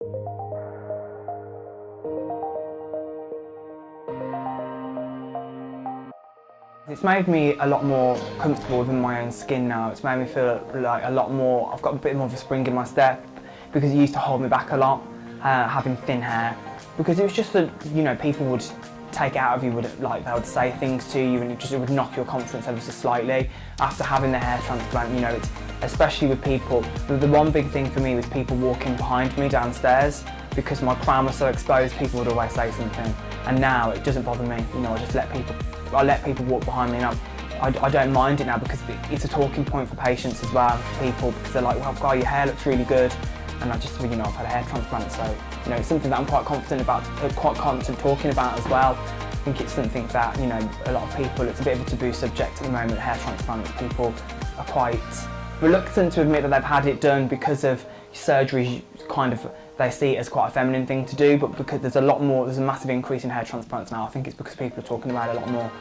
It's made me a lot more comfortable within my own skin now. It's made me feel like a lot more, I've got a bit more of a spring in my step, because it used to hold me back a lot, having thin hair. Because it was just that, you know, people would take it out of you, they would say things to you, and it would knock your confidence ever so slightly. After having the hair transplant, you know, especially with people, the one big thing for me was people walking behind me downstairs, because my crown was so exposed, people would always say something. And now it doesn't bother me, you know, I let people walk behind me, and I don't mind it now, because it's a talking point for patients as well, for people, because they're like, well, God, your hair looks really good. And I just, you know, I've had a hair transplant, so, you know, it's something that I'm quite confident talking about as well. I think it's something that, you know, a lot of people, it's a bit of a taboo subject at the moment, hair transplants. People are quite reluctant to admit that they've had it done, because of surgery, they see it as quite a feminine thing to do, but because there's a massive increase in hair transplants now. I think it's because people are talking about it a lot more,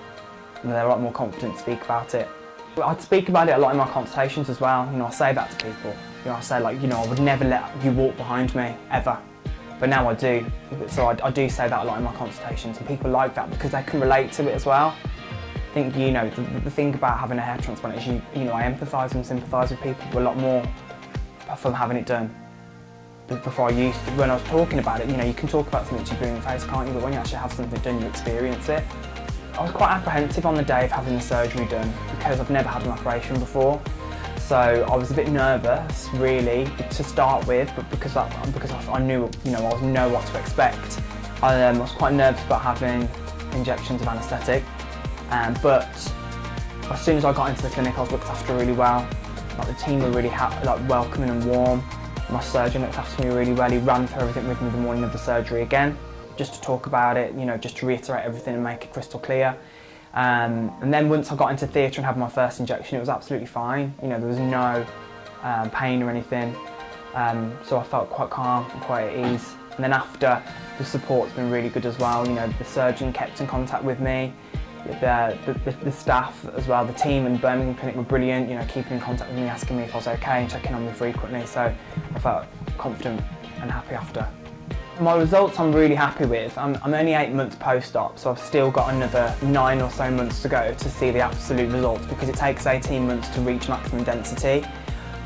and they're a lot more confident to speak about it. I speak about it a lot in my consultations as well. You know, I say that to people. You know, I say, like, you know, I would never let you walk behind me, ever. But now I do. So I do say that a lot in my consultations, and people like that because they can relate to it as well. I think, you know, the thing about having a hair transplant is, you know, I empathise and sympathise with people a lot more from having it done. Before I used to, when I was talking about it, you know, you can talk about something to your face, can't you? But when you actually have something done, you experience it. I was quite apprehensive on the day of having the surgery done, because I've never had an operation before. So I was a bit nervous, really, to start with, but because I knew, you know, I know what to expect. I was quite nervous about having injections of anaesthetic, but as soon as I got into the clinic, I was looked after really well. Like, the team were really welcoming and warm. My surgeon looked after me really well. He ran through everything with me the morning of the surgery again, just to talk about it, you know, just to reiterate everything and make it crystal clear. And then once I got into theatre and had my first injection, it was absolutely fine. You know, there was no pain or anything. So I felt quite calm and quite at ease. And then after, the support's been really good as well. You know, the surgeon kept in contact with me. The staff as well, the team in Birmingham Clinic were brilliant, you know, keeping in contact with me, asking me if I was okay and checking on me frequently, so I felt confident and happy after. My results I'm really happy with. I'm only 8 months post-op, so I've still got another 9 or so months to go to see the absolute results, because it takes 18 months to reach maximum density.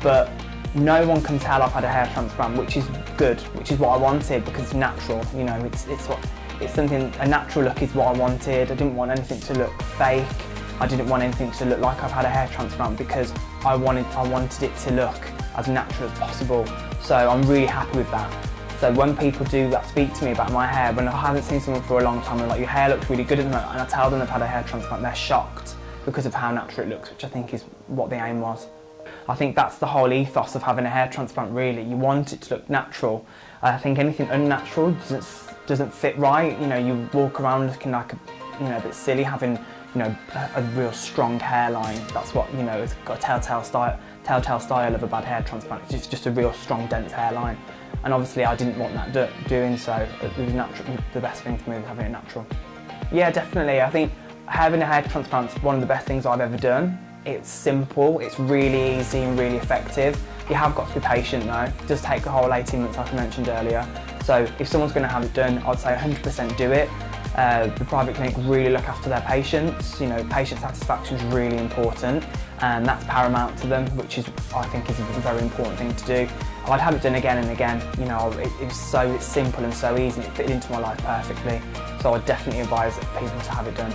But no one can tell I've had a hair transplant, which is good, which is what I wanted, because it's natural, you know, it's something, a natural look is what I wanted. I didn't want anything to look fake. I didn't want anything to look like I've had a hair transplant, because I wanted it to look as natural as possible. So I'm really happy with that. So when people do speak to me about my hair, when I haven't seen someone for a long time, and like, your hair looks really good at the moment, and I tell them they've had a hair transplant, they're shocked because of how natural it looks, which I think is what the aim was. I think that's the whole ethos of having a hair transplant, really. You want it to look natural. I think anything unnatural doesn't fit right. You know, you walk around looking like a bit silly, having, you know, a real strong hairline. That's what, you know, it's got a telltale style of a bad hair transplant. It's just a real strong, dense hairline. And obviously I didn't want that doing so. It was natural. The best thing for me was having it natural. Yeah, definitely. I think having a hair transplant is one of the best things I've ever done. It's simple, it's really easy and really effective. You have got to be patient though. It does take the whole 18 months like I mentioned earlier. So if someone's going to have it done, I'd say 100% do it. The private clinic really look after their patients. You know, patient satisfaction is really important, and that's paramount to them, which I think is a very important thing to do. I'd have it done again and again. You know, it's simple and so easy, and it fit into my life perfectly. So I'd definitely advise people to have it done.